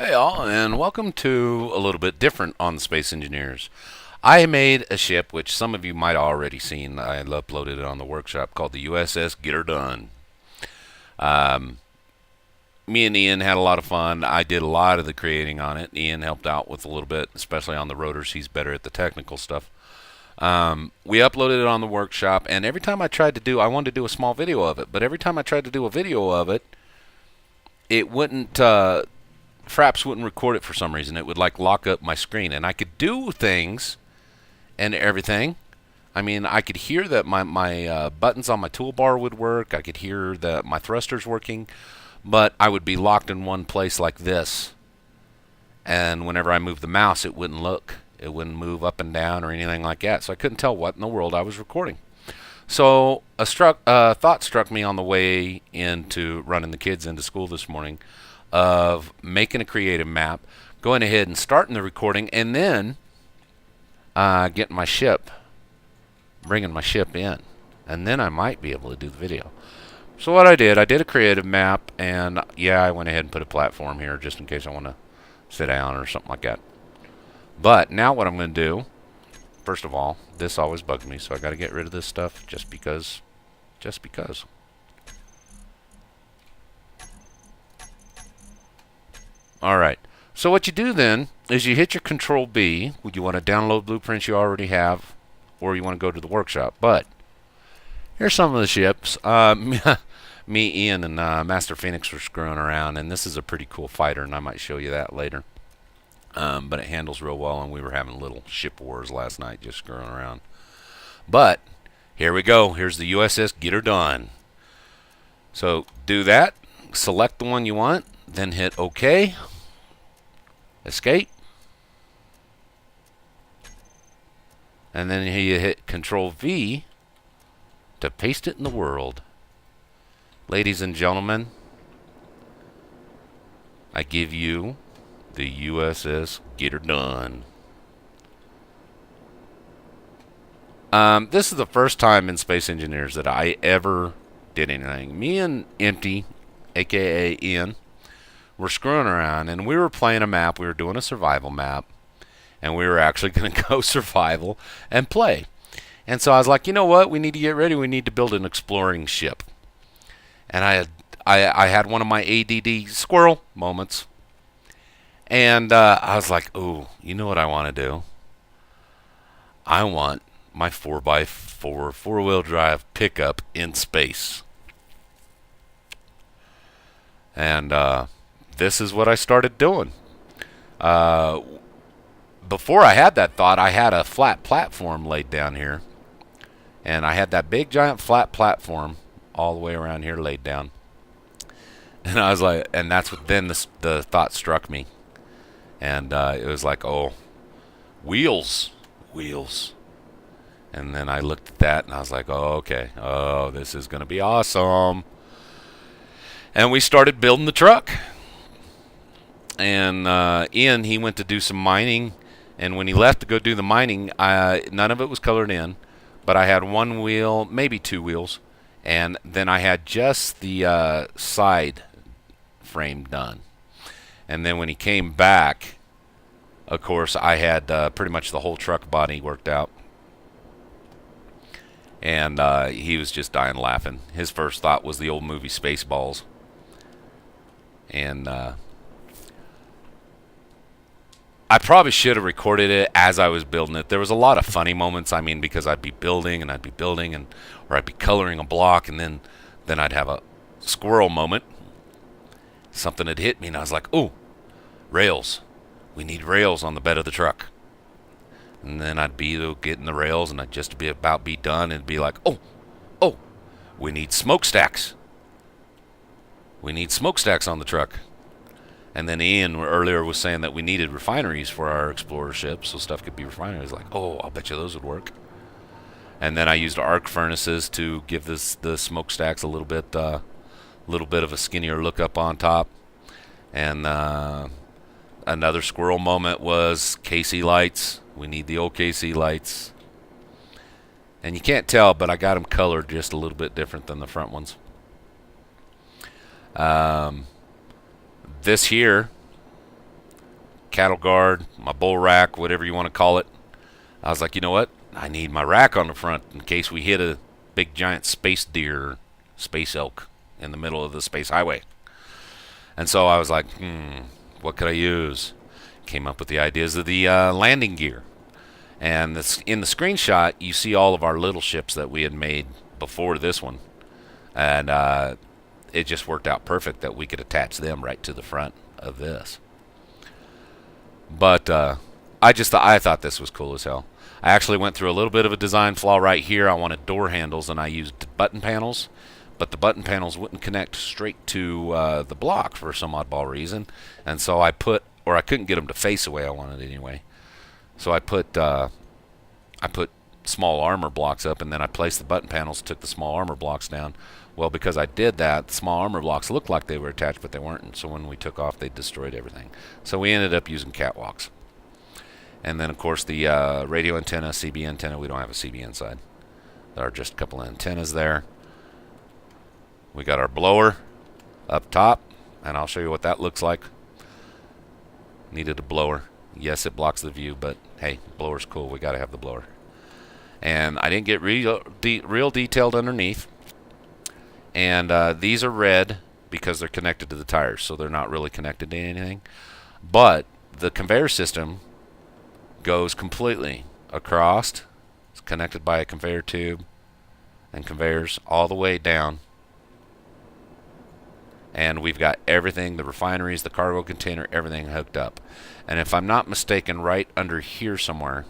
Hey all, and welcome to a little bit different on the Space Engineers. I made a ship which some of you might have already seen. I uploaded it on the workshop called the USS Get Her Done. Um, Me and Ian had a lot of fun. I did a lot of the creating on it. Ian helped out with a little bit, especially on the rotors. He's better at the technical stuff. We uploaded it on the workshop, and every time I wanted to do a small video of it, but every time I tried to do a video of it, it wouldn't. Fraps wouldn't record it for some reason. It would like lock up my screen, and I could do things and everything. I mean, I could hear that my buttons on my toolbar would work. I could hear that my thrusters working, but I would be locked in one place like this. And whenever I moved the mouse, it wouldn't look. It wouldn't move up and down or anything like that. So I couldn't tell what in the world I was recording. So a thought struck me on the way into running the kids into school this morning of making a creative map, going ahead and starting the recording, and then getting my ship, bringing my ship in, and then I might be able to do the video. So what I did a creative map, and yeah, I went ahead and put a platform here just in case I want to sit down or something like that. But now what I'm going to do, first of all, this always bugs me, so I got to get rid of this stuff just because. Alright, so what you do then is you hit your Control B. Would you want to download blueprints you already have, or you want to go to the workshop? But here's some of the ships. Me, Ian, and Master Phoenix were screwing around, and this is a pretty cool fighter, and I might show you that later. But it handles real well, and we were having little ship wars last night just screwing around. But here we go. Here's the USS Get Her Done. So do that. Select the one you want, then hit OK. Escape. And then you hit Control V to paste it in the world. Ladies and gentlemen, I give you the USS Get Her Done. This is the first time in Space Engineers that I ever did anything. Me and Empty, aka Ian, were screwing around, and we were playing a map. We were doing a survival map, and we were actually going to go survival and play. And so I was like, you know what? We need to get ready. We need to build an exploring ship. And I had one of my ADD squirrel moments. And I was like, ooh, you know what I want to do? I want my 4x4 four-wheel drive pickup in space. And this is what I started doing. Before I had that thought, I had a flat platform laid down here. And I had that big giant flat platform all the way around here laid down. And I was like, and that's what then the thought struck me. And it was like, oh, wheels. And then I looked at that and I was like, oh, okay. Oh, this is going to be awesome. And we started building the truck. And Ian, he went to do some mining. And when he left to go do the mining, none of it was colored in. But I had one wheel, maybe two wheels. And then I had just the side frame done. And then when he came back, of course, I had pretty much the whole truck body worked out. And he was just dying laughing. His first thought was the old movie Spaceballs. And I probably should have recorded it as I was building it. There was a lot of funny moments. I mean, because I'd be building, or I'd be coloring a block, and then I'd have a squirrel moment. Something had hit me, and I was like, oh, rails. We need rails on the bed of the truck. And then I'd be getting the rails, and I'd just be done, and be like, oh, we need smokestacks. We need smokestacks on the truck. And then Ian earlier was saying that we needed refineries for our Explorer ships, so stuff could be refineries. Like, oh, I'll bet you those would work. And then I used arc furnaces to give the smokestacks a little bit of a skinnier look up on top. And another squirrel moment was KC lights. We need the old KC lights. And you can't tell, but I got them colored just a little bit different than the front ones. This here cattle guard, my bull rack, whatever you want to call it. I was like, you know what? I need my rack on the front in case we hit a big giant space deer, space elk in the middle of the space highway. And so I was like, what could I use? Came up with the ideas of the landing gear. And this, in the screenshot, you see all of our little ships that we had made before this one. And it just worked out perfect that we could attach them right to the front of this. But I thought this was cool as hell. I actually went through a little bit of a design flaw right here. I wanted door handles, and I used button panels. But the button panels wouldn't connect straight to the block for some oddball reason. And so I couldn't get them to face the way I wanted anyway. So I put small armor blocks up, and then I placed the button panels, took the small armor blocks down. Well, because I did that, the small armor blocks looked like they were attached, but they weren't. And so when we took off, they destroyed everything. So we ended up using catwalks. And then, of course, the radio antenna, CB antenna. We don't have a CB inside. There are just a couple of antennas there. We got our blower up top, and I'll show you what that looks like. Needed a blower. Yes, it blocks the view, but hey, blower's cool. We got to have the blower. And I didn't get real detailed underneath. And these are red because they're connected to the tires, so they're not really connected to anything. But the conveyor system goes completely across. It's connected by a conveyor tube and conveyors all the way down. And we've got everything, the refineries, the cargo container, everything hooked up. And if I'm not mistaken, right under here somewhere,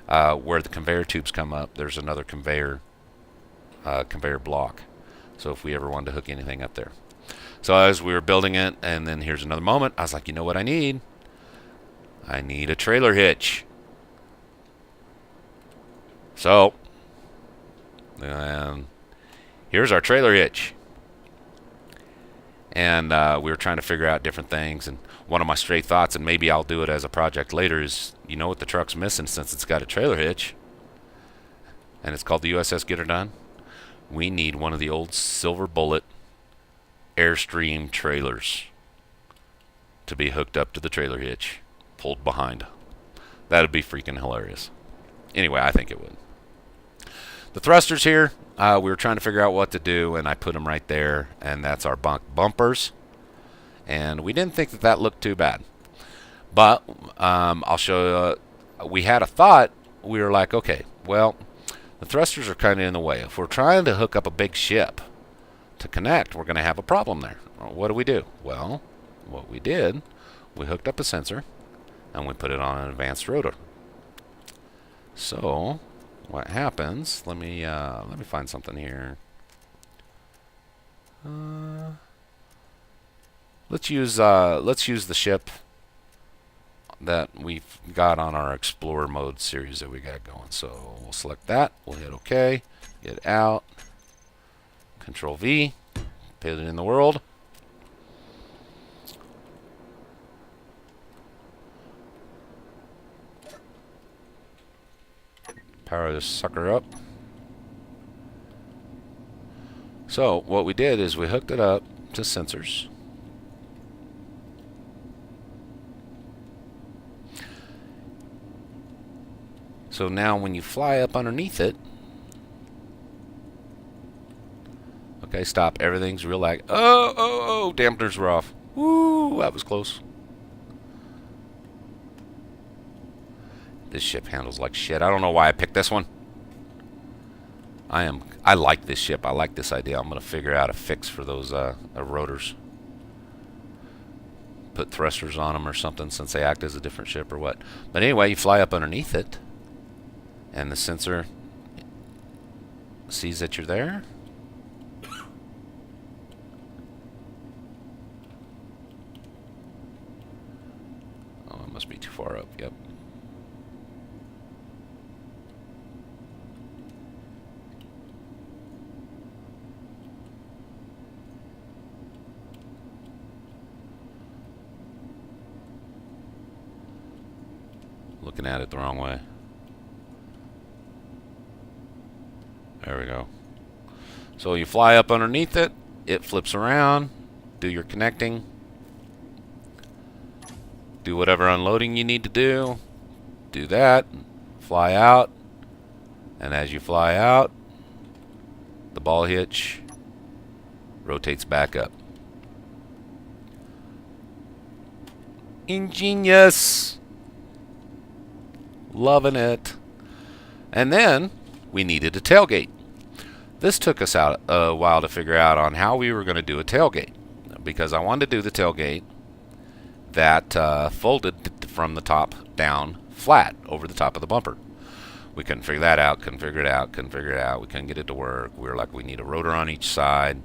where the conveyor tubes come up, there's another conveyor block. So if we ever wanted to hook anything up there. So as we were building it, and then here's another moment, I was like, you know what I need? I need a trailer hitch. So, here's our trailer hitch. And we were trying to figure out different things. And one of my stray thoughts, and maybe I'll do it as a project later, is, you know what the truck's missing since it's got a trailer hitch? And it's called the USS Get Her Done. We need one of the old Silver Bullet Airstream trailers to be hooked up to the trailer hitch, pulled behind. That'd be freaking hilarious. Anyway, I think it would. The thrusters here, we were trying to figure out what to do, and I put them right there, and that's our bumpers. And we didn't think that looked too bad. But I'll show you, we had a thought. We were like, okay, well, the thrusters are kind of in the way. If we're trying to hook up a big ship to connect, we're going to have a problem there. What do? Well, what we did, we hooked up a sensor, and we put it on an advanced rotor. So what happens? Let me find something here. Let's use the ship that we've got on our Explorer mode series that we got going. So we'll select that. We'll hit OK. Get out. Control V. Put it in the world. Power this sucker up. So what we did is we hooked it up to sensors. So now when you fly up underneath it, okay, stop. Everything's real lag. Oh, dampeners were off. Woo, that was close. This ship handles like shit. I don't know why I picked this one. I like this ship. I like this idea. I'm going to figure out a fix for those rotors. Put thrusters on them or something since they act as a different ship or what. But anyway, you fly up underneath it, and the sensor sees that you're there. Oh, it must be too far up. Yep. Looking at it the wrong way. There we go. So you fly up underneath it, it flips around, do your connecting, Do whatever unloading you need to do. Do that. Fly out. And as you fly out, the ball hitch rotates back up. Ingenious. Loving it. And then we needed a tailgate. This took us out a while to figure out on how we were going to do a tailgate, because I wanted to do the tailgate that folded from the top down flat over the top of the bumper. We couldn't figure that out, couldn't figure it out. We couldn't get it to work. We were like, we need a rotor on each side.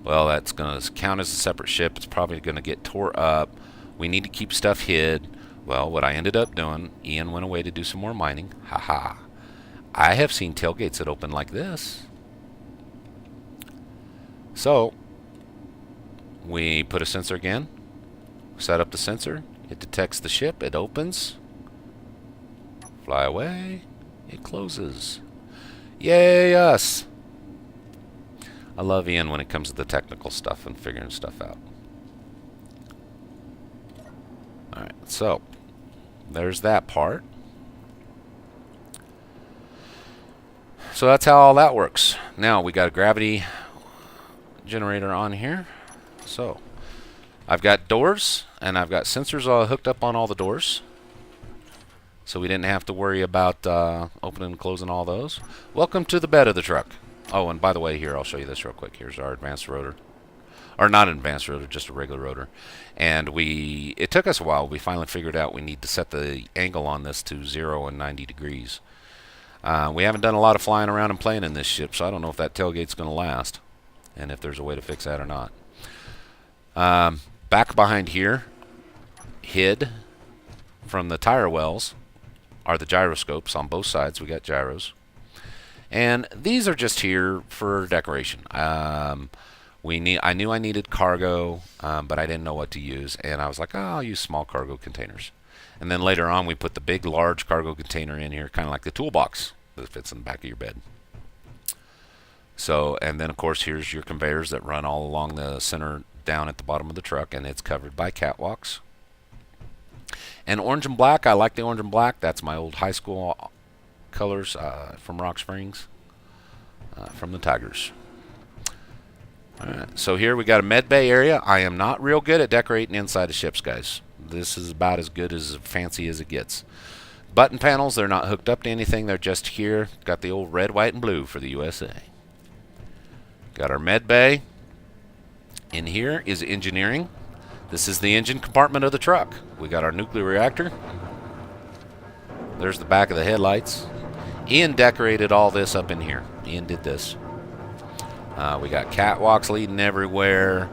Well, that's going to count as a separate ship. It's probably going to get tore up. We need to keep stuff hid. Well, what I ended up doing, Ian went away to do some more mining. Haha. I have seen tailgates that open like this. So, we put a sensor again. Set up the sensor. It detects the ship. It opens. Fly away. It closes. Yay, us! I love Ian when it comes to the technical stuff and figuring stuff out. Alright, so there's that part. So that's how all that works. Now we got a gravity generator on here. So I've got doors and I've got sensors all hooked up on all the doors. So we didn't have to worry about opening and closing all those. Welcome to the bed of the truck. Oh, and by the way, here, I'll show you this real quick. Here's our advanced rotor. Or not an advanced rotor, just a regular rotor. And it took us a while. We finally figured out we need to set the angle on this to 0 and 90 degrees. We haven't done a lot of flying around and playing in this ship, so I don't know if that tailgate's going to last. And if there's a way to fix that or not. Back behind here, hid from the tire wells, are the gyroscopes on both sides. We got gyros. And these are just here for decoration. I knew I needed cargo, but I didn't know what to use. And I was like, oh, I'll use small cargo containers. And then later on, we put the big, large cargo container in here, kind of like the toolbox that fits in the back of your bed. So, and then, of course, here's your conveyors that run all along the center down at the bottom of the truck, and it's covered by catwalks. And orange and black, I like the orange and black. That's my old high school colors from Rock Springs, from the Tigers. Alright, so here we got a med bay area. I am not real good at decorating inside of ships, guys. This is about as good as fancy as it gets. Button panels, they're not hooked up to anything. They're just here. Got the old red, white, and blue for the USA. Got our med bay. In here is engineering. This is the engine compartment of the truck. We got our nuclear reactor. There's the back of the headlights. Ian decorated all this up in here. Ian did this. We got catwalks leading everywhere.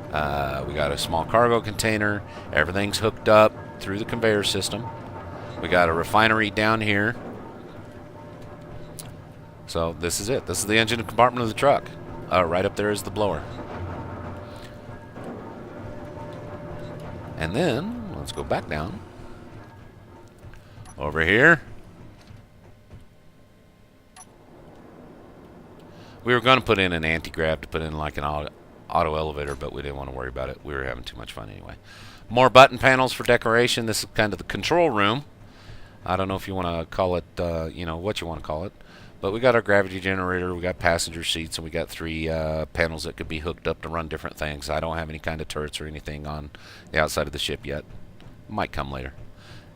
We got a small cargo container. Everything's hooked up through the conveyor system. We got a refinery down here. So this is it. This is the engine compartment of the truck. Right up there is the blower. And then, let's go back down. Over here. We were going to put in an anti-grav to put in like an auto elevator, but we didn't want to worry about it. We were having too much fun anyway. More button panels for decoration. This is kind of the control room. I don't know if you want to call it, what you want to call it. But we got our gravity generator, we got passenger seats, and we got 3 panels that could be hooked up to run different things. I don't have any kind of turrets or anything on the outside of the ship yet. Might come later.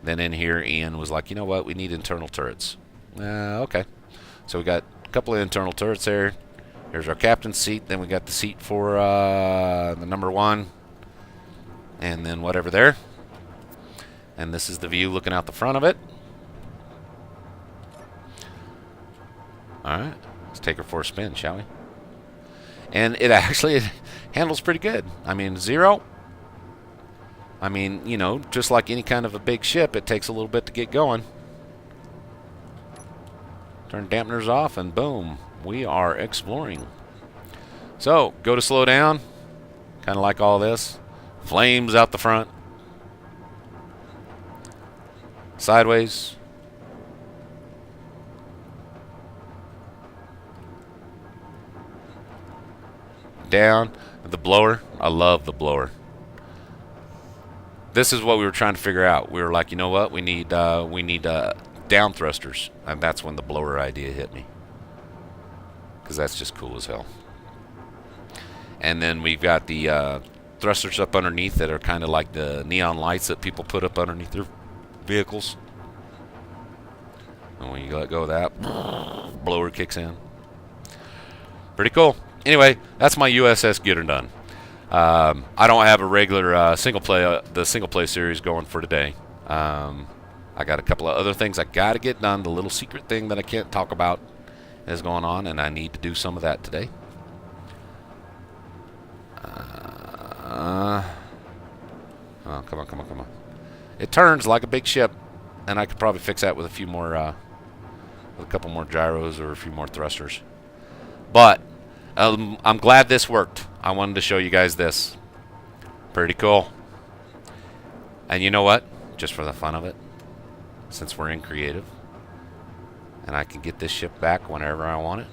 Then in here, Ian was like, you know what, we need internal turrets. Okay. So we got a couple of internal turrets there. Here's our captain's seat. Then we got the seat for the number 1. And then whatever there. And this is the view looking out the front of it. Alright, let's take her for a spin, shall we? And it actually handles pretty good. I mean, 0. I mean, just like any kind of a big ship, it takes a little bit to get going. Turn dampeners off and boom, we are exploring. So, go to slow down. Kind of like all this. Flames out the front. Sideways. Down. The blower. I love the blower. This is what we were trying to figure out. We were like, you know what? We need down thrusters, and that's when the blower idea hit me, because that's just cool as hell. And then we've got the thrusters up underneath that are kind of like the neon lights that people put up underneath their vehicles. And when you let go of that, blower kicks in. Pretty cool. Anyway, that's my USS Get Her Done. I don't have a regular single play series going for today. I got a couple of other things I got to get done. The little secret thing that I can't talk about is going on, and I need to do some of that today. Oh, come on. It turns like a big ship, and I could probably fix that with a few more, with a couple more gyros or a few more thrusters. But I'm glad this worked. I wanted to show you guys this. Pretty cool. And you know what? Just for the fun of it, since we're in creative, and I can get this ship back whenever I want it,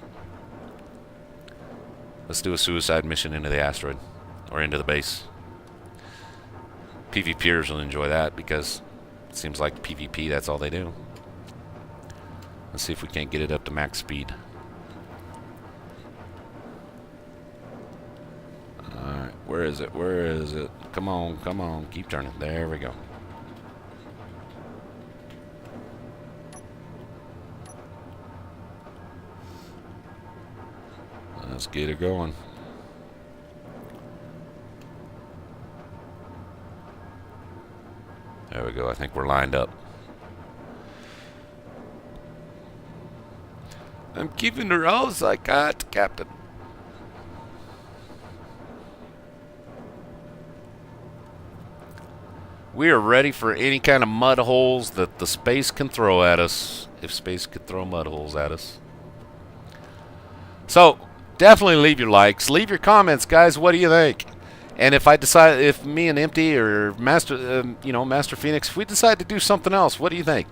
let's do a suicide mission into the asteroid, or into the base. PvPers will enjoy that, because it seems like PvP, that's all they do. Let's see if we can't get it up to max speed. Alright, where is it? Where is it? Come on. Keep turning. There we go. Let's get it going. There we go. I think we're lined up. I'm keeping the rolls I got, Captain. We are ready for any kind of mud holes that the space can throw at us, if space could throw mud holes at us. So, definitely leave your likes, leave your comments, guys. What do you think? And if I decide, if me and Empty or Master, Master Phoenix, if we decide to do something else, what do you think?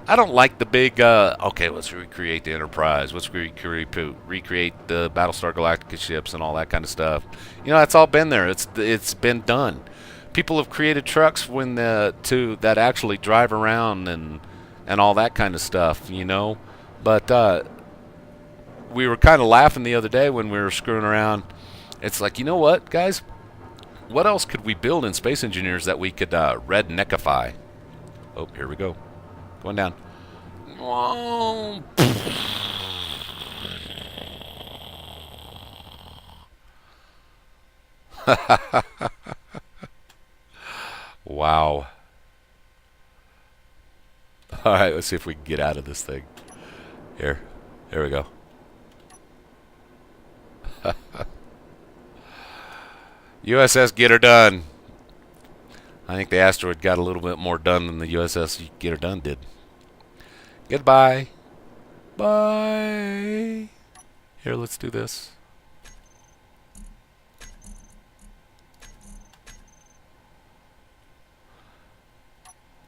I don't like the big, okay, let's recreate the Enterprise, let's recreate the Battlestar Galactica ships and all that kind of stuff. You know, that's all been there. It's been done. People have created trucks that actually drive around and all that kind of stuff, you know. But we were kind of laughing the other day when we were screwing around. It's like, you know what, guys? What else could we build in Space Engineers that we could redneckify? Oh, here we go. Going down. Oh. Wow. All right, let's see if we can get out of this thing. Here we go. USS Get Her Done. I think the asteroid got a little bit more done than the USS Get Her Done did. Goodbye. Bye. Here, let's do this.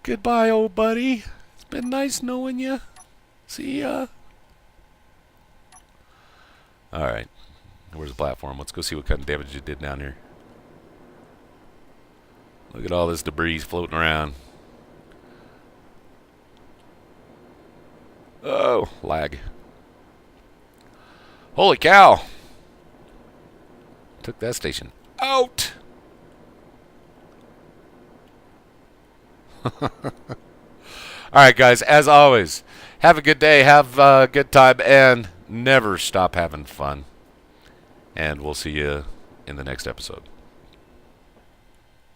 Goodbye, old buddy. It's been nice knowing you. See ya. Alright. Where's the platform? Let's go see what kind of damage it did down here. Look at all this debris floating around. Oh, lag. Holy cow. Took that station out. Alright, guys, as always, have a good day, have a good time, and never stop having fun. And we'll see you in the next episode.